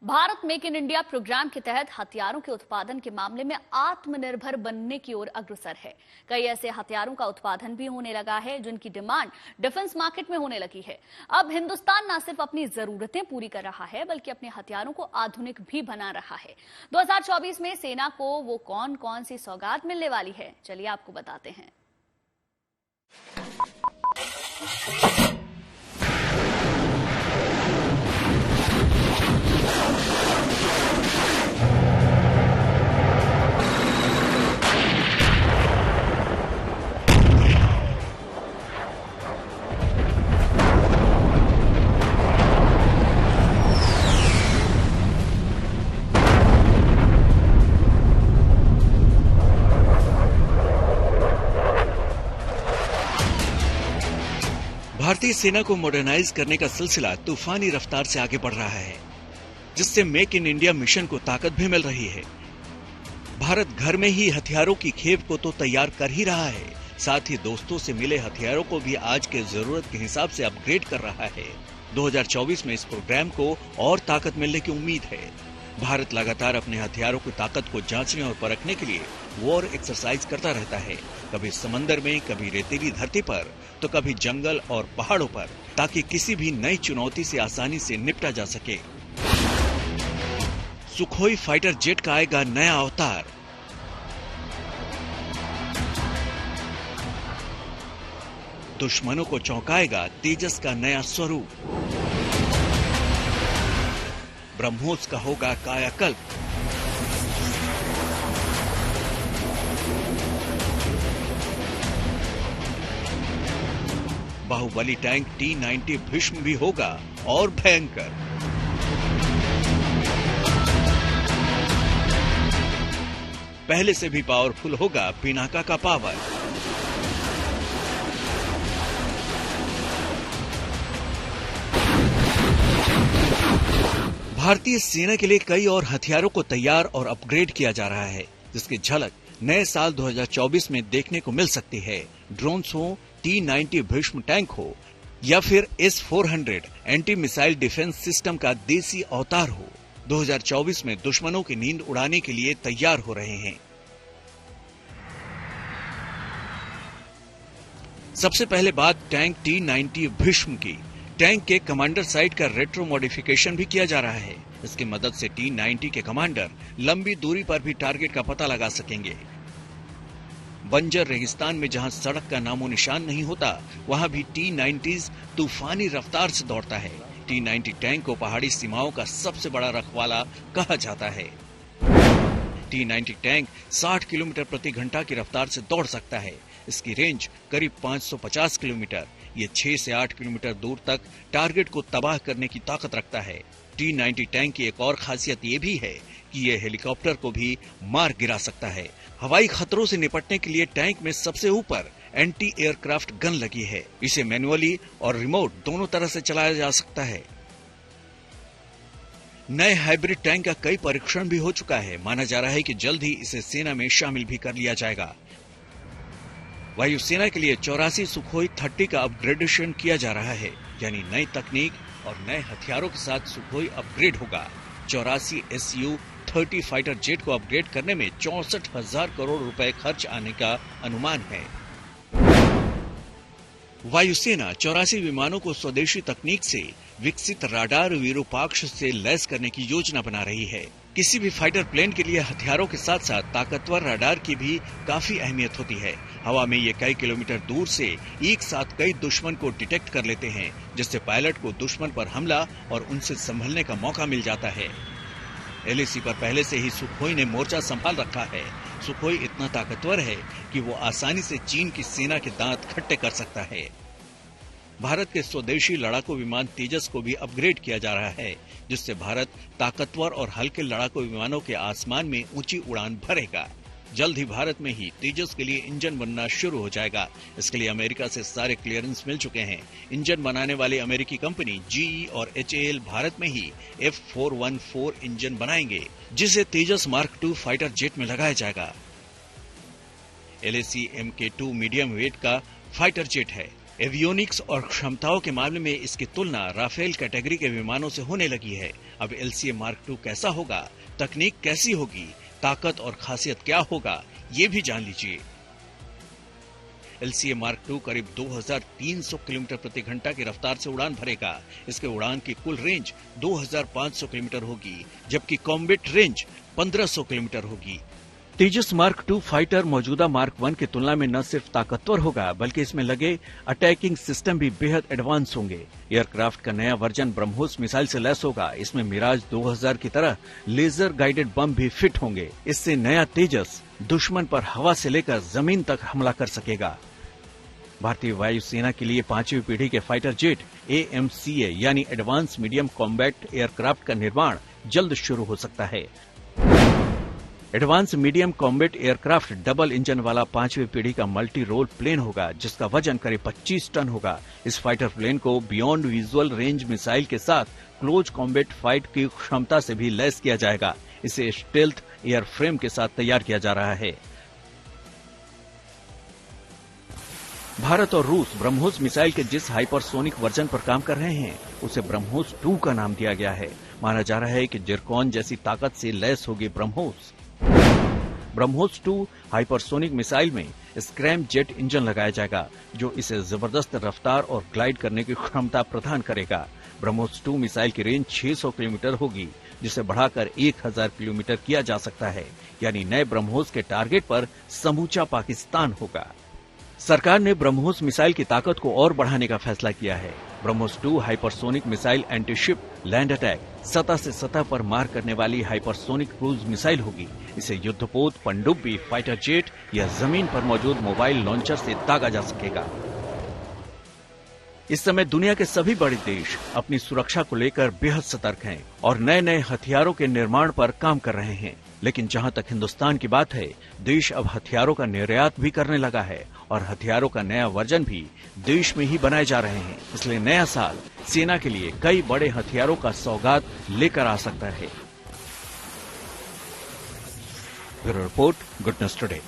Bharat make in India programme के तहत हथियारों के उत्पादन के मामले में आत्मनिर्भर बनने की ओर अग्रसर है। कई ऐसे हथियारों का उत्पादन भी होने लगा है जिनकी डिमांड डिफेंस मार्केट में होने लगी है। अब हिंदुस्तान न सिर्फ अपनी जरूरतें पूरी कर रहा है बल्कि अपने हथियारों को आधुनिक भी बना रहा है। 2024 में सेना को वो कौन कौन सी सौगात मिलने वाली है, चलिए आपको बताते हैं। भारतीय सेना को मॉडर्नाइज करने का सिलसिला तूफानी रफ्तार से आगे बढ़ रहा है, जिससे मेक इन इंडिया मिशन को ताकत भी मिल रही है। भारत घर में ही हथियारों की खेप को तो तैयार कर ही रहा है, साथ ही दोस्तों से मिले हथियारों को भी आज के जरूरत के हिसाब से अपग्रेड कर रहा है। 2024 में इस प्रोग्राम को और ताकत मिलने की उम्मीद है। भारत लगातार अपने हथियारों की ताकत को जांचने और परखने के लिए वॉर एक्सरसाइज करता रहता है, कभी समंदर में, कभी रेतीली धरती पर, तो कभी जंगल और पहाड़ों पर, ताकि किसी भी नई चुनौती से आसानी से निपटा जा सके। सुखोई फाइटर जेट का आएगा नया अवतार। दुश्मनों को चौंकाएगा तेजस का नया स्वरूप। ब्रह्मोस का होगा कायाकल्प। बाहुबली टैंक T-90 भीष्म भी होगा और भयंकर। पहले से भी पावरफुल होगा पिनाका का पावर। भारतीय सेना के लिए कई और हथियारों को तैयार और अपग्रेड किया जा रहा है, जिसकी झलक नए साल 2024 में देखने को मिल सकती है। ड्रोन्स हो, T-90 भीष्म टैंक हो या फिर S-400 anti missile defence system का देसी अवतार हो, 2024 में दुश्मनों की नींद उड़ाने के लिए तैयार हो रहे हैं। सबसे पहले बात टैंक T-90 भीष्म की। टैंक के कमांडर साइड का रेट्रो मॉडिफिकेशन भी किया जा रहा है। इसकी मदद से T-90 के कमांडर लंबी दूरी पर भी टारगेट का पता लगा सकेंगे। बंजर रेगिस्तान में जहां सड़क का नामो निशान नहीं होता, वहां भी T-90 तूफानी रफ्तार से दौड़ता है। T-90 टैंक को पहाड़ी सीमाओं का सबसे बड़ा रखवाला कहा जाता है। T-90 टैंक 60 किलोमीटर प्रति घंटा की रफ्तार से दौड़ सकता है। इसकी रेंज करीब 550 किलोमीटर। ये 6 से 8 किलोमीटर दूर तक टारगेट को तबाह करने की ताकत रखता है। T-90 टैंक की एक और खासियत ये भी है कि ये हेलीकॉप्टर को भी मार गिरा सकता है। हवाई खतरों से निपटने के लिए टैंक में सबसे ऊपर एंटी एयरक्राफ्ट गन लगी है। इसे मैनुअली और रिमोट दोनों तरह से चलाया जा सकता है। नए हाइब्रिड टैंक का कई परीक्षण भी हो चुका है। माना जा रहा है कि जल्द ही इसे सेना में शामिल भी कर लिया जाएगा। वायुसेना के लिए 84 सुखोई 30 का अपग्रेडेशन किया जा रहा है, यानी नई तकनीक और नए हथियारों के साथ सुखोई अपग्रेड होगा। 84 Su-30 फाइटर जेट को अपग्रेड करने में 64,000 करोड़ रुपए खर्च आने का अनुमान है। वायुसेना 84 विमानों को स्वदेशी तकनीक से विकसित राडार विरूपाक्ष से लैस करने की योजना बना रही है। किसी भी फाइटर प्लेन के लिए हथियारों के साथ साथ ताकतवर राडार की भी काफी अहमियत होती है। हवा में ये कई किलोमीटर दूर से एक साथ कई दुश्मन को डिटेक्ट कर लेते हैं, जिससे पायलट को दुश्मन पर हमला और उनसे संभलने का मौका मिल जाता है। LAC पर पहले से ही सुखोई ने मोर्चा संभाल रखा है। सुखोई इतना ताकतवर है कि वो आसानी से चीन की सेना के दांत खट्टे कर सकता है। भारत के स्वदेशी लड़ाकू विमान तेजस को भी अपग्रेड किया जा रहा है, जिससे भारत ताकतवर और हल्के लड़ाकू विमानों के आसमान में ऊंची उड़ान भरेगा। जल्द ही भारत में ही तेजस के लिए इंजन बनना शुरू हो जाएगा। इसके लिए अमेरिका से सारे क्लियरेंस मिल चुके हैं। इंजन बनाने वाली अमेरिकी कंपनी GE और HAL भारत में ही F414 इंजन बनाएंगे, जिसे तेजस मार्क II फाइटर जेट में लगाया जाएगा। LAC Mk2 मीडियम वेट का फाइटर जेट है। एवियोनिक्स और क्षमताओं के मामले में इसकी तुलना राफेल कैटेगरी के विमानों से होने लगी है। अब LCA Mark II कैसा होगा, तकनीक कैसी होगी, ताकत और खासियत क्या होगा, ये भी जान लीजिए। LCA Mark II करीब 2300 किलोमीटर प्रति घंटा की रफ्तार से उड़ान भरेगा। इसके उड़ान की कुल रेंज 2500 किलोमीटर होगी, जबकि कॉम्बैट रेंज 1500 किलोमीटर होगी। तेजस Mark II फाइटर मौजूदा Mark I की तुलना में न सिर्फ ताकतवर होगा, बल्कि इसमें लगे अटैकिंग सिस्टम भी बेहद एडवांस होंगे। एयरक्राफ्ट का नया वर्जन ब्रह्मोस मिसाइल से लैस होगा। इसमें मिराज 2000 की तरह लेजर गाइडेड बम भी फिट होंगे। इससे नया तेजस दुश्मन पर हवा से लेकर जमीन तक हमला कर सकेगा। भारतीय वायुसेना के लिए 5वीं पीढ़ी के फाइटर जेट AMCA यानी एडवांस मीडियम कॉम्बैट एयरक्राफ्ट का निर्माण जल्द शुरू हो सकता है। Advance medium combat aircraft double engine वाला 5वीं पीढ़ी का मल्टी रोल प्लेन होगा, जिसका वजन करीब 25 टन होगा। इस फाइटर प्लेन को बियॉन्ड विजुअल रेंज मिसाइल के साथ क्लोज कॉम्बैट फाइट की क्षमता से भी लैस किया जाएगा। इसे स्टेल्थ एयरफ्रेम के साथ तैयार किया जा रहा है। भारत और रूस ब्रह्मोस मिसाइल के जिस हाइपरसोनिक वर्जन पर काम कर रहे हैं, उसे ब्रह्मोस 2 का नाम दिया गया है। माना जा रहा है कि जिरकॉन जैसी ताकत से लैस होगी ब्रह्मोस। ब्रह्मोस 2 हाइपरसोनिक मिसाइल में स्क्रैम जेट इंजन लगाया जाएगा, जो इसे जबरदस्त रफ्तार और ग्लाइड करने की क्षमता प्रदान करेगा। ब्रह्मोस 2 मिसाइल की रेंज 600 किलोमीटर होगी, जिसे बढ़ाकर 1000 किलोमीटर किया जा सकता है। यानी नए ब्रह्मोस के टारगेट पर समूचा पाकिस्तान होगा। सरकार ने ब्रह्मोस मिसाइल की ताकत को और बढ़ाने का फैसला किया है। BrahMos 2 hypersonic missile antiship land attack, सतह से सतह पर मार करने वाली हाइपरसोनिक क्रूज मिसाइल होगी। इसे युद्धपोत, पनडुब्बी, फाइटर जेट या जमीन पर मौजूद मोबाइल लॉन्चर से दागा जा सकेगा। इस समय दुनिया के सभी बड़े देश अपनी सुरक्षा को लेकर बेहद सतर्क हैं और नए नए हथियारों के निर्माण पर काम कर रहे हैं। लेकिन जहां तक हिंदुस्तान की बात है, देश अब हथियारों का निर्यात भी करने लगा है और हथियारों का नया वर्जन भी देश में ही बनाए जा रहे हैं। इसलिए नया साल सेना के लिए कई बड़े हथियारों का सौगात लेकर आ सकता है। Bureau report, good news today.